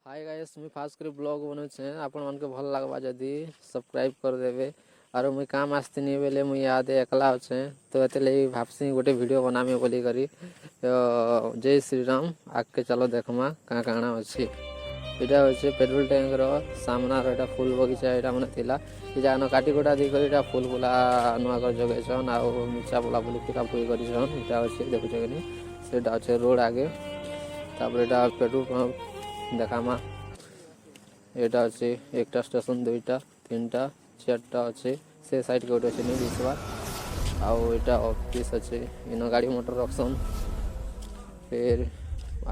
Hi guys मुई fast कर blog बनौछे आपण मन के भल लागबा जदी सब्सक्राइब कर देबे और मुई काम आस्तिनी बेले मुई यादे एकला अच्छे तो एते लई भाबसी गोटे वीडियो बनामी बोली करी जय श्री राम आके चलो देखमा का काना अछि एटा होचे पेट्रोल टैंक रो सामना रो एटा फूल बगीचा एटा माने थिला ए जानो काटी कोटा दी करी एटा फूल बुला नुआ कर जगेछन आ मिर्चा बुला बुली पूरा पूरी करिछन एटा होचे देखुछ कि सेटा होचे रोड आगे तापर एटा पेट्रोल पंप देखामा एटा अच्छे एकटा स्टेशन दुईटा तीनटा चारटा अच्छे से साइड के गोटे अच्छे नहीं दिसवा आउ एटा ऑफिस अच्छे इन गाड़ी मोटर रखसन फिर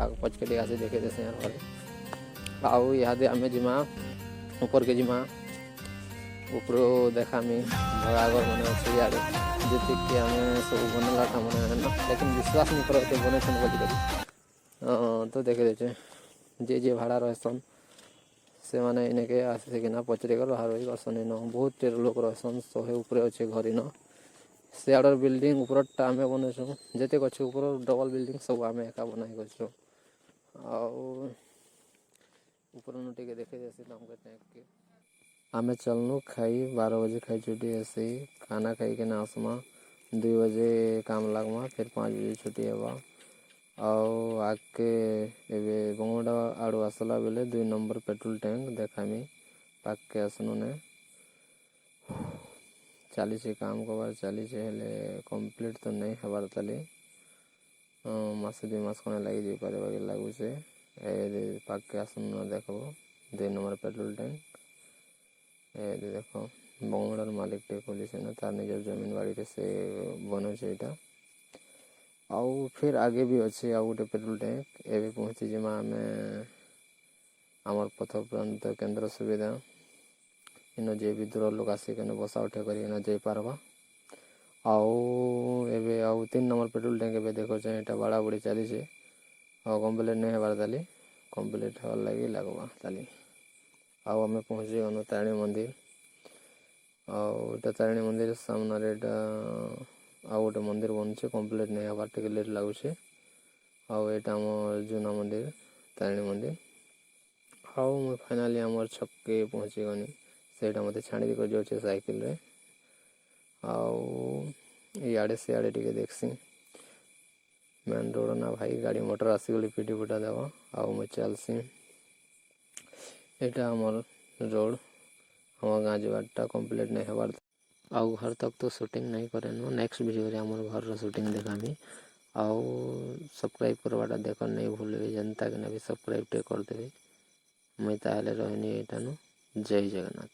आग पचके आसे देखे देसे यहाँ आउ इहादे आमे जिमा ऊपर के जिमा ऊपर देखामी भड़ाघर मैंने अच्छे यार जी कि आम सब बनला मैंने लेकिन विश्वास नहीं करते बने बोली तो देखे देचे जे भाड़ा रहसन से माने इनके आसिकिना पचरे कर बाहर होई करसन न बहुत टेर लोग रहसन सहे ऊपर अच्छे घर न सियाडर बिल्डिंग ऊपरटा आमे बनैछु जेते गछ ऊपर डबल बिल्डिंग सब आमे एका बनाई गछु आउ ऊपर न टिके देखे देसी हमके टैंक के आमे चलनु खाई 12 बजे खाई छुट्टी ऐसे खाना खाई के ना आसमा 2 बजे काम लगमा फिर 5 बजे छुट्टी हेबा आउ आके एबे बंगोड़ा आड़ू आसला बेले 2 नंबर पेट्रोल टैंक देखामी पाक के आसनु ने चली से काम कबार चली से हेले कंप्लीट तो नहीं हबार तले मासे 2 मास कोने लगी जे पारे बागे लागू से ए पाक के आसनु देखो 2 नंबर पेट्रोल टैंक ए देखो बंगोड़ार मालिक टे पुलिस है ना तार निजर जमीन बाड़ी रे से बनो छे एटा आउ फिर आगे भी अच्छे आउ गोटे पेट्रोल टैंक एवं पहुँची जिमा आम आमर पथ प्रांत केन्द्र सुविधा इन जे भी दूर लोग आसिक बसा उठा कर जा पारबा आउ एबे आउ 3 नंबर पेट्रोल टैंक एबे देखो एटा बड़ा बड़ी चली से आ कंप्लीट नहीं हेबार ताली कंप्लीट हवार लगी लगवा ताली आउ आम पहुँची गनु तारिणी मंदिर आउ एटा तारिणी मंदिर सामने एटा आउ गोटे मंदिर बनछे कंप्लीट नहीं हबार टिके लेट लागुछे आउ एटा हमर जूना मंदिर तारिणी मंदिर आउ मैं फाइनली हमर छक्के पहुँची गनी सेटा मते छाड़ी को जोछे साइकिल रे आउ इयाडे से आडे टिके देखसी मेन रोड ना भाई गाड़ी मोटर आसी गली पिटी पुटा देवा आउ मैं चलसी एटा हमर रोड हमर गाँव जबाटा कंप्लीट नहीं हबार आउ घर तक तो शूटिंग नहीं करे नो नेक्स्ट वीडियो रे हमर घर रो शूटिंग देखामी आउ सब्सक्राइब करवाटा देखन नहीं भूलबे जनता के ना भी सब्सक्राइब टे कर देबे मैं ताले रहनी एटा नो जय जगन्नाथ।